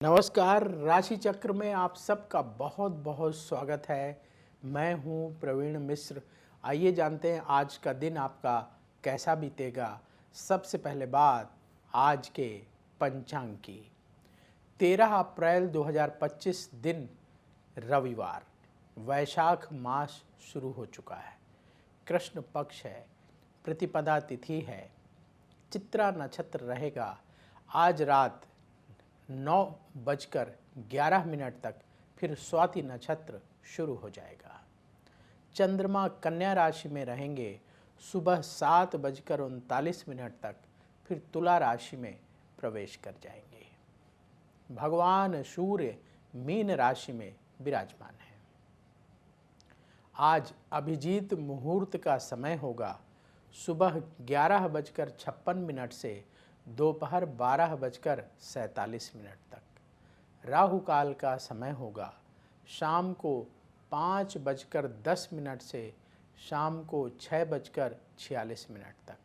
नमस्कार। राशि चक्र में आप सबका बहुत बहुत स्वागत है। मैं हूं प्रवीण मिश्र। आइए जानते हैं आज का दिन आपका कैसा बीतेगा। सबसे पहले बात आज के पंचांग की। 13 अप्रैल 2025 दिन रविवार। वैशाख मास शुरू हो चुका है। कृष्ण पक्ष है। प्रतिपदा तिथि है। चित्रा नक्षत्र रहेगा। आज रात 9:11 तक फिर स्वाति नक्षत्र शुरू हो जाएगा। चंद्रमा कन्या राशि में रहेंगे। सुबह 7:39 तक फिर तुला राशि में प्रवेश कर जाएंगे। भगवान सूर्य मीन राशि में विराजमान है। आज अभिजीत मुहूर्त का समय होगा। सुबह 11:56 से दोपहर 12:47 तक। राहु काल का समय होगा। शाम को 5:10 से शाम को 6:46 तक।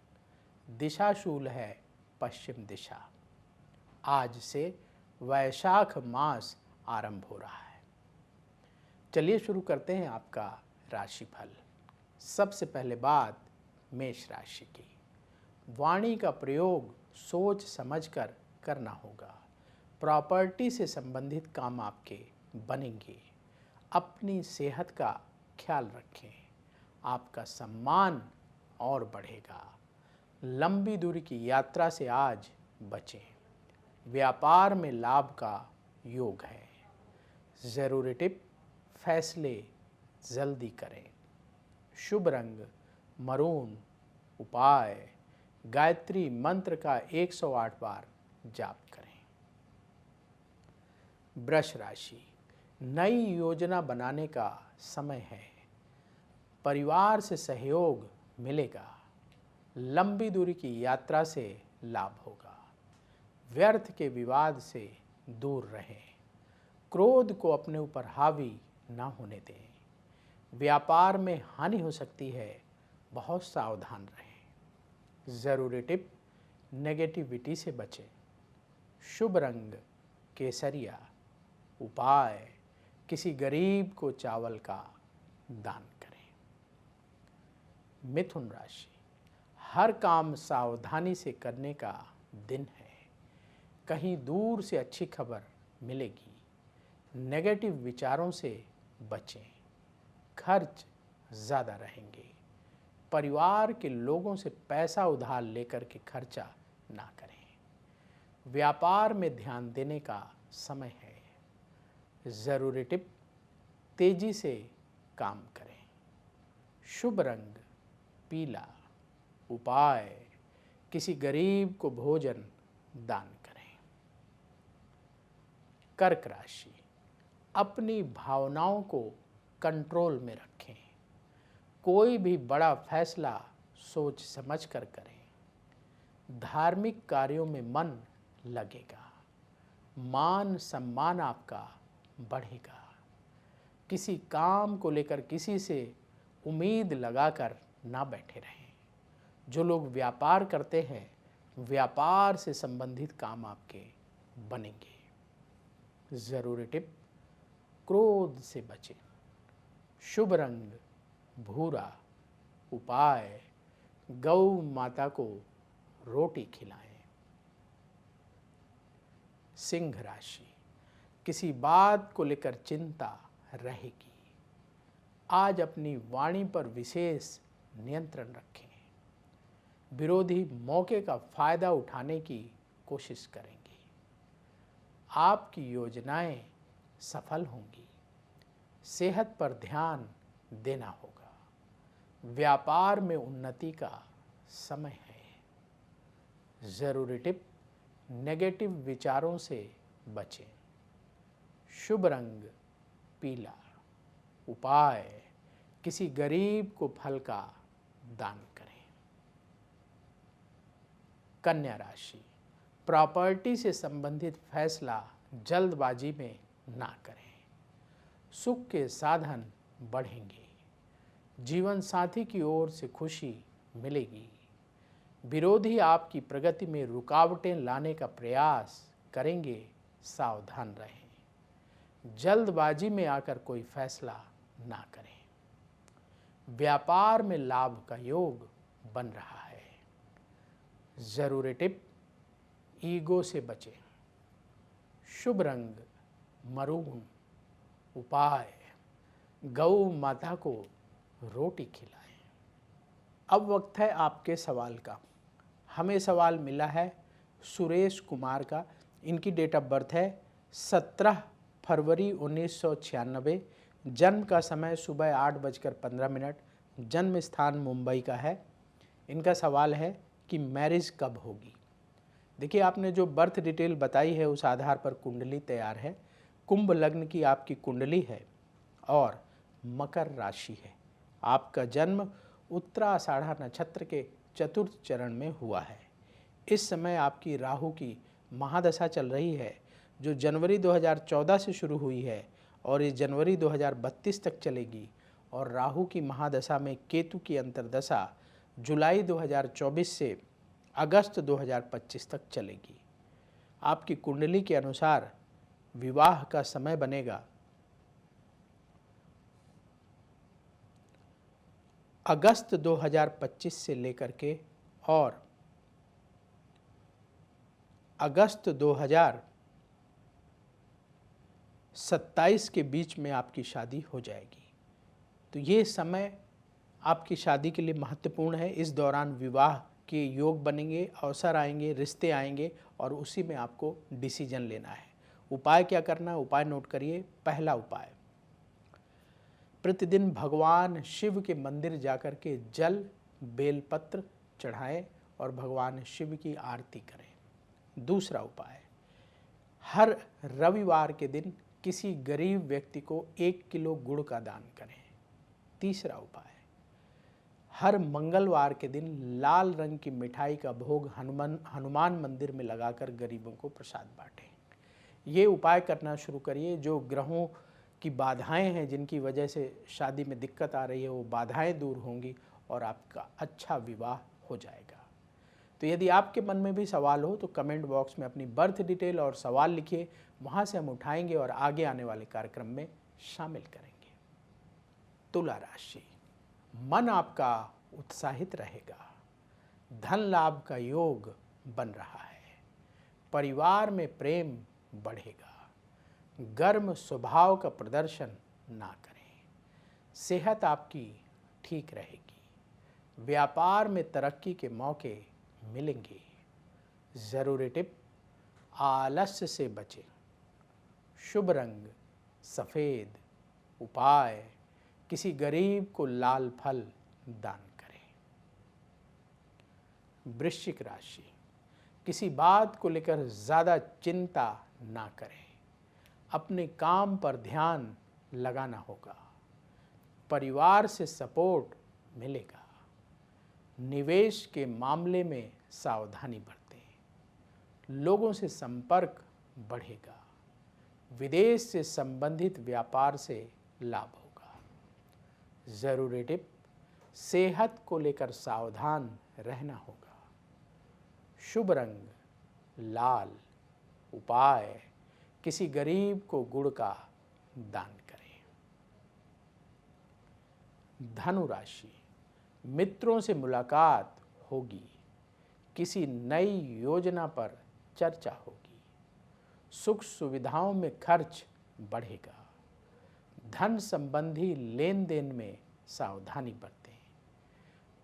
दिशा शूल है पश्चिम दिशा। आज से वैशाख मास आरंभ हो रहा है। चलिए शुरू करते हैं आपका राशिफल। सबसे पहले बात मेष राशि की। वाणी का प्रयोग सोच समझकर करना होगा। प्रॉपर्टी से संबंधित काम आपके बनेंगे। अपनी सेहत का ख्याल रखें। आपका सम्मान और बढ़ेगा। लंबी दूरी की यात्रा से आज बचें। व्यापार में लाभ का योग है। ज़रूरी टिप, फैसले जल्दी करें। शुभ रंग मरून। उपाय, गायत्री मंत्र का 108 बार जाप करें। वृष राशि। नई योजना बनाने का समय है। परिवार से सहयोग मिलेगा। लंबी दूरी की यात्रा से लाभ होगा। व्यर्थ के विवाद से दूर रहें। क्रोध को अपने ऊपर हावी ना होने दें। व्यापार में हानि हो सकती है, बहुत सावधान रहें। ज़रूरी टिप, नेगेटिविटी से बचें। शुभ रंग केसरिया। उपाय, किसी गरीब को चावल का दान करें। मिथुन राशि। हर काम सावधानी से करने का दिन है। कहीं दूर से अच्छी खबर मिलेगी। नेगेटिव विचारों से बचें। खर्च ज़्यादा रहेंगे। परिवार के लोगों से पैसा उधार लेकर के खर्चा ना करें। व्यापार में ध्यान देने का समय है। ज़रूरी टिप, तेजी से काम करें। शुभ रंग पीला। उपाय, किसी गरीब को भोजन दान करें। कर्क राशि। अपनी भावनाओं को कंट्रोल में रखें। कोई भी बड़ा फैसला सोच समझ कर करें। धार्मिक कार्यों में मन लगेगा। मान सम्मान आपका बढ़ेगा। किसी काम को लेकर किसी से उम्मीद लगाकर ना बैठे रहें। जो लोग व्यापार करते हैं, व्यापार से संबंधित काम आपके बनेंगे। ज़रूरी टिप, क्रोध से बचें। शुभ रंग भूरा। उपाय, गौ माता को रोटी खिलाएं। सिंह राशि। किसी बात को लेकर चिंता रहेगी। आज अपनी वाणी पर विशेष नियंत्रण रखें। विरोधी मौके का फायदा उठाने की कोशिश करेंगे। आपकी योजनाएं सफल होंगी। सेहत पर ध्यान देना होगा। व्यापार में उन्नति का समय है। ज़रूरी टिप, नेगेटिव विचारों से बचें। शुभ रंग पीला। उपाय, किसी गरीब को फल का दान करें। कन्या राशि। प्रॉपर्टी से संबंधित फैसला जल्दबाजी में ना करें। सुख के साधन बढ़ेंगे। जीवन साथी की ओर से खुशी मिलेगी। विरोधी आपकी प्रगति में रुकावटें लाने का प्रयास करेंगे, सावधान रहें। जल्दबाजी में आकर कोई फैसला ना करें। व्यापार में लाभ का योग बन रहा है। जरूरी टिप, ईगो से बचें। शुभ रंग मरून। उपाय, गौ माता को रोटी खिलाएं। अब वक्त है आपके सवाल का। हमें सवाल मिला है सुरेश कुमार का। इनकी डेट ऑफ बर्थ है 17 फरवरी 1996। जन्म का समय सुबह 8:15। जन्म स्थान मुंबई का है। इनका सवाल है कि मैरिज कब होगी। देखिए, आपने जो बर्थ डिटेल बताई है उस आधार पर कुंडली तैयार है। कुंभ लग्न की आपकी कुंडली है और मकर राशि है। आपका जन्म उत्तराषाढ़ा नक्षत्र के चतुर्थ चरण में हुआ है। इस समय आपकी राहु की महादशा चल रही है, जो जनवरी 2014 से शुरू हुई है और इस जनवरी 2032 तक चलेगी। और राहु की महादशा में केतु की अंतर्दशा जुलाई 2024 से अगस्त 2025 तक चलेगी। आपकी कुंडली के अनुसार विवाह का समय बनेगा अगस्त 2025 से लेकर के और अगस्त 2027 के बीच में आपकी शादी हो जाएगी। तो ये समय आपकी शादी के लिए महत्वपूर्ण है। इस दौरान विवाह के योग बनेंगे, अवसर आएंगे, रिश्ते आएंगे और उसी में आपको डिसीजन लेना है। उपाय क्या करना है? उपाय नोट करिए। पहला उपाय, प्रतिदिन भगवान शिव के मंदिर जाकर के जल बेलपत्र चढ़ाएं और भगवान शिव की आरती करें। दूसरा उपाय, हर रविवार के दिन किसी गरीब व्यक्ति को 1 किलो गुड़ का दान करें। तीसरा उपाय, हर मंगलवार के दिन लाल रंग की मिठाई का भोग हनुमान मंदिर में लगाकर गरीबों को प्रसाद बांटें। ये उपाय करना शुरू करिए। जो ग्रहों की बाधाएं हैं, जिनकी वजह से शादी में दिक्कत आ रही है, वो बाधाएं दूर होंगी और आपका अच्छा विवाह हो जाएगा। तो यदि आपके मन में भी सवाल हो तो कमेंट बॉक्स में अपनी बर्थ डिटेल और सवाल लिखिए। वहाँ से हम उठाएंगे और आगे आने वाले कार्यक्रम में शामिल करेंगे। तुला राशि, मन आपका उत्साहित रहेगा। धन लाभ का योग बन रहा है। परिवार में प्रेम बढ़ेगा। गर्म स्वभाव का प्रदर्शन ना करें। सेहत आपकी ठीक रहेगी। व्यापार में तरक्की के मौके मिलेंगे। जरूरी टिप, आलस्य से बचें। शुभ रंग सफ़ेद। उपाय, किसी गरीब को लाल फल दान करें। वृश्चिक राशि, किसी बात को लेकर ज़्यादा चिंता ना करें। अपने काम पर ध्यान लगाना होगा। परिवार से सपोर्ट मिलेगा। निवेश के मामले में सावधानी बरतें। लोगों से संपर्क बढ़ेगा। विदेश से संबंधित व्यापार से लाभ होगा। जरूरी टिप, सेहत को लेकर सावधान रहना होगा। शुभ रंग लाल। उपाय, किसी गरीब को गुड़ का दान करें। धनु राशि, मित्रों से मुलाकात होगी। किसी नई योजना पर चर्चा होगी। सुख सुविधाओं में खर्च बढ़ेगा। धन संबंधी लेन देन में सावधानी बरतें।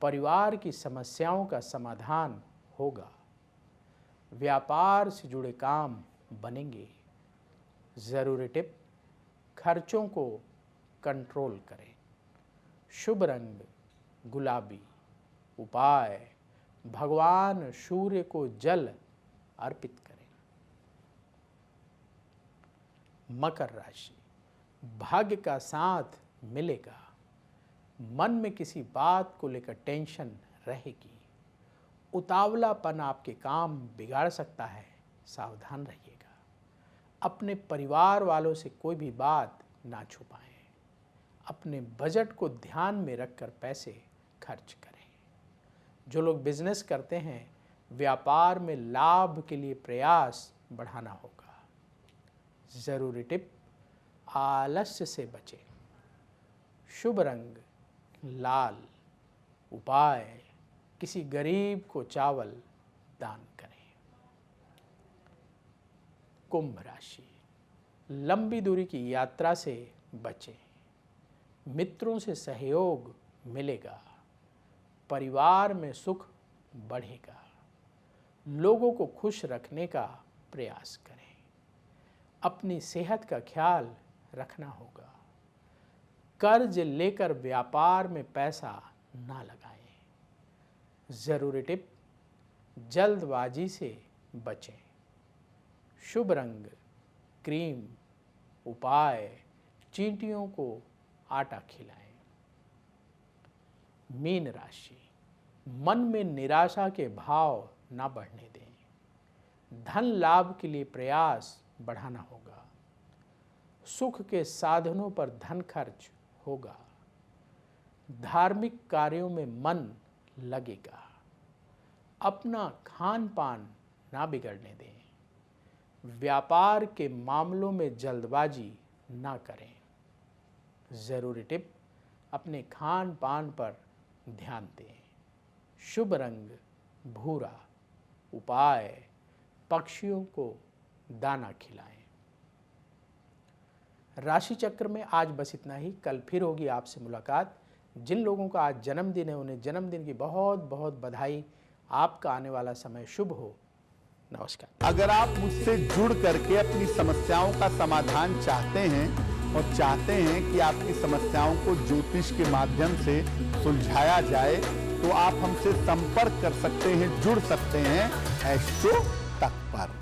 परिवार की समस्याओं का समाधान होगा। व्यापार से जुड़े काम बनेंगे। जरूरी टिप, खर्चों को कंट्रोल करें। शुभ रंग गुलाबी। उपाय, भगवान सूर्य को जल अर्पित करें। मकर राशि, भाग्य का साथ मिलेगा। मन में किसी बात को लेकर टेंशन रहेगी। उतावलापन आपके काम बिगाड़ सकता है, सावधान रहिएगा। अपने परिवार वालों से कोई भी बात ना छुपाएं। अपने बजट को ध्यान में रखकर पैसे खर्च करें। जो लोग बिजनेस करते हैं, व्यापार में लाभ के लिए प्रयास बढ़ाना होगा। जरूरी टिप, आलस्य से बचें। शुभ रंग लाल। उपाय, किसी गरीब को चावल दान करें। कुंभ राशि, लंबी दूरी की यात्रा से बचें। मित्रों से सहयोग मिलेगा। परिवार में सुख बढ़ेगा। लोगों को खुश रखने का प्रयास करें। अपनी सेहत का ख्याल रखना होगा। कर्ज लेकर व्यापार में पैसा ना लगाएं। जरूरी टिप, जल्दबाजी से बचें। शुभ रंग क्रीम। उपाय, चींटियों को आटा खिलाएं। मीन राशि, मन में निराशा के भाव ना बढ़ने दें। धन लाभ के लिए प्रयास बढ़ाना होगा। सुख के साधनों पर धन खर्च होगा। धार्मिक कार्यों में मन लगेगा। अपना खान पान ना बिगड़ने दें। व्यापार के मामलों में जल्दबाजी ना करें। जरूरी टिप, अपने खान पान पर ध्यान दें। शुभ रंग भूरा। उपाय, पक्षियों को दाना खिलाएं। राशि चक्र में आज बस इतना ही। कल फिर होगी आपसे मुलाकात। जिन लोगों का आज जन्मदिन है उन्हें जन्मदिन की बहुत बहुत बधाई। आपका आने वाला समय शुभ हो। नमस्कार। अगर आप मुझसे जुड़ करके अपनी समस्याओं का समाधान चाहते हैं और चाहते हैं कि आपकी समस्याओं को ज्योतिष के माध्यम से सुलझाया जाए, तो आप हमसे संपर्क कर सकते हैं, जुड़ सकते हैं एस्ट्रो तक पर।